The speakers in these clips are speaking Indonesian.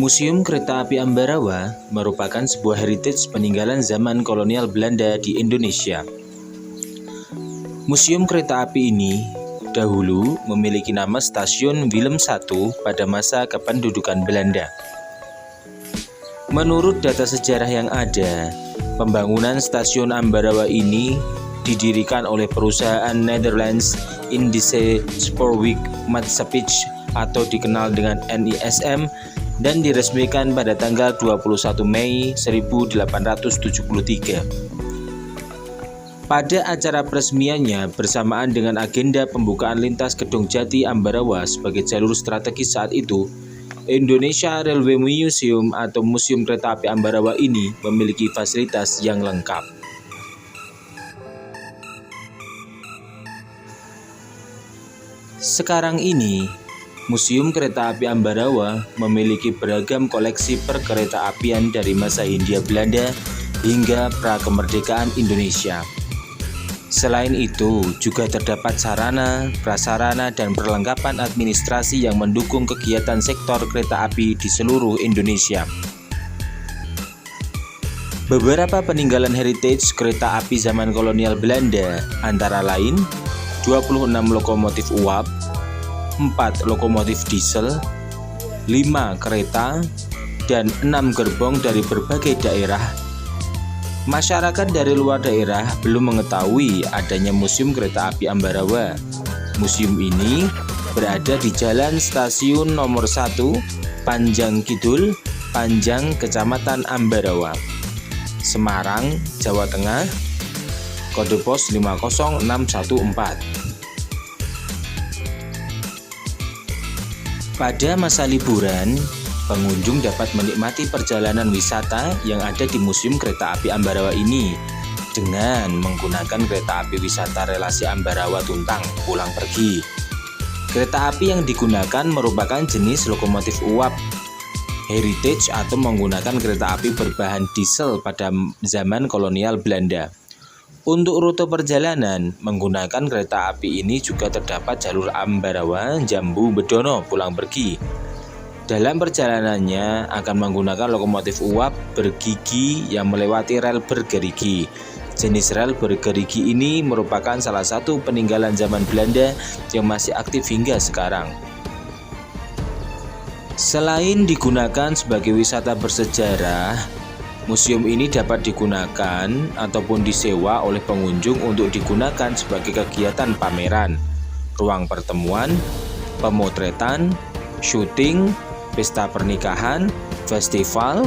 Museum Kereta Api Ambarawa merupakan sebuah heritage peninggalan zaman kolonial Belanda di Indonesia. Museum kereta api ini dahulu memiliki nama Stasiun Willem I pada masa kependudukan Belanda. Menurut data sejarah yang ada, pembangunan Stasiun Ambarawa ini didirikan oleh perusahaan Nederlands Indische Spoorwegmaatschappij atau dikenal dengan NISM dan diresmikan pada tanggal 21 Mei 1873. Pada acara peresmiannya bersamaan dengan agenda pembukaan lintas Gedung Jati Ambarawa sebagai jalur strategis saat itu, Indonesia Railway Museum atau Museum Kereta Api Ambarawa ini memiliki fasilitas yang lengkap. Sekarang ini, Museum Kereta Api Ambarawa memiliki beragam koleksi perkereta-apian dari masa Hindia Belanda hingga pra-kemerdekaan Indonesia. Selain itu, juga terdapat sarana, prasarana, dan perlengkapan administrasi yang mendukung kegiatan sektor kereta api di seluruh Indonesia. Beberapa peninggalan heritage kereta api zaman kolonial Belanda antara lain 26 lokomotif uap, 4 lokomotif diesel, 5 kereta, dan 6 gerbong dari berbagai daerah. Masyarakat dari luar daerah belum mengetahui adanya Museum Kereta Api Ambarawa. Museum ini berada di Jalan Stasiun Nomor 1, Panjang Kidul, Panjang, Kecamatan Ambarawa, Semarang, Jawa Tengah, kode pos 50614. Pada masa liburan, pengunjung dapat menikmati perjalanan wisata yang ada di Museum Kereta Api Ambarawa ini dengan menggunakan kereta api wisata relasi Ambarawa Tuntang pulang pergi. Kereta api yang digunakan merupakan jenis lokomotif uap heritage atau menggunakan kereta api berbahan diesel pada zaman kolonial Belanda. Untuk rute perjalanan, menggunakan kereta api ini juga terdapat jalur Ambarawa, Jambu, Bedono pulang pergi. Dalam perjalanannya akan menggunakan lokomotif uap bergigi yang melewati rel bergerigi. Jenis rel bergerigi ini merupakan salah satu peninggalan zaman Belanda yang masih aktif hingga sekarang. Selain digunakan sebagai wisata bersejarah, museum ini dapat digunakan ataupun disewa oleh pengunjung untuk digunakan sebagai kegiatan pameran, ruang pertemuan, pemotretan, syuting, pesta pernikahan, festival,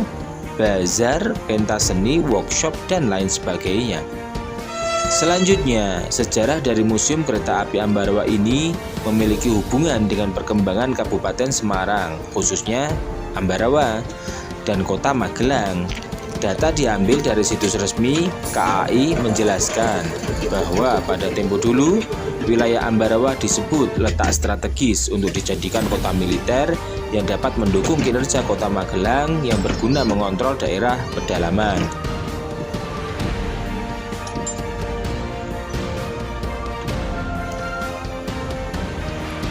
bazar, pentas seni, workshop, dan lain sebagainya. Selanjutnya, sejarah dari Museum Kereta Api Ambarawa ini memiliki hubungan dengan perkembangan Kabupaten Semarang, khususnya Ambarawa, dan Kota Magelang. Data diambil dari situs resmi KAI menjelaskan bahwa pada tempo dulu, wilayah Ambarawa disebut letak strategis untuk dijadikan kota militer yang dapat mendukung kinerja Kota Magelang yang berguna mengontrol daerah pedalaman.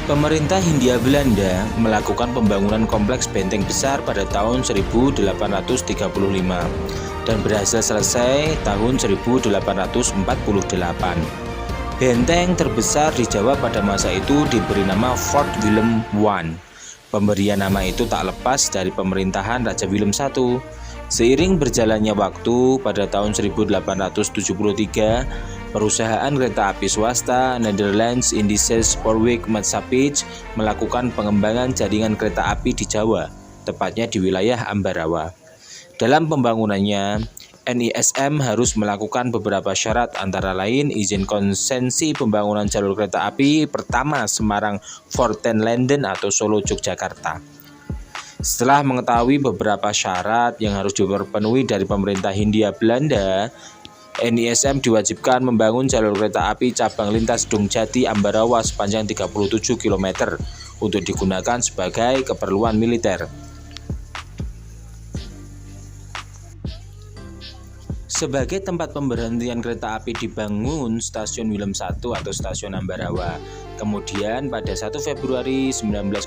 Pemerintah Hindia Belanda melakukan pembangunan kompleks benteng besar pada tahun 1835 dan berhasil selesai tahun 1848. Benteng terbesar di Jawa pada masa itu diberi nama Fort Willem I. Pemberian nama itu tak lepas dari pemerintahan Raja Willem I. Seiring berjalannya waktu, pada tahun 1873, perusahaan kereta api swasta Nederlands Indische Spoorwegmaatschappij melakukan pengembangan jaringan kereta api di Jawa, tepatnya di wilayah Ambarawa. Dalam pembangunannya, NISM harus melakukan beberapa syarat antara lain izin konsensi pembangunan jalur kereta api pertama Semarang-Fortenlanden atau Solo Yogyakarta. Setelah mengetahui beberapa syarat yang harus dipenuhi dari pemerintah Hindia Belanda, NISM diwajibkan membangun jalur kereta api cabang lintas Gedung Jati Ambarawa sepanjang 37 km untuk digunakan sebagai keperluan militer. Sebagai tempat pemberhentian kereta api dibangun Stasiun Willem I atau Stasiun Ambarawa. Kemudian pada 1 Februari 1905,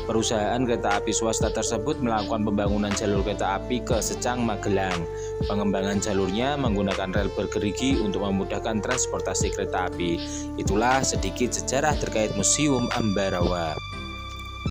perusahaan kereta api swasta tersebut melakukan pembangunan jalur kereta api ke Secang, Magelang. Pengembangan jalurnya menggunakan rel bergerigi untuk memudahkan transportasi kereta api. Itulah sedikit sejarah terkait Museum Ambarawa.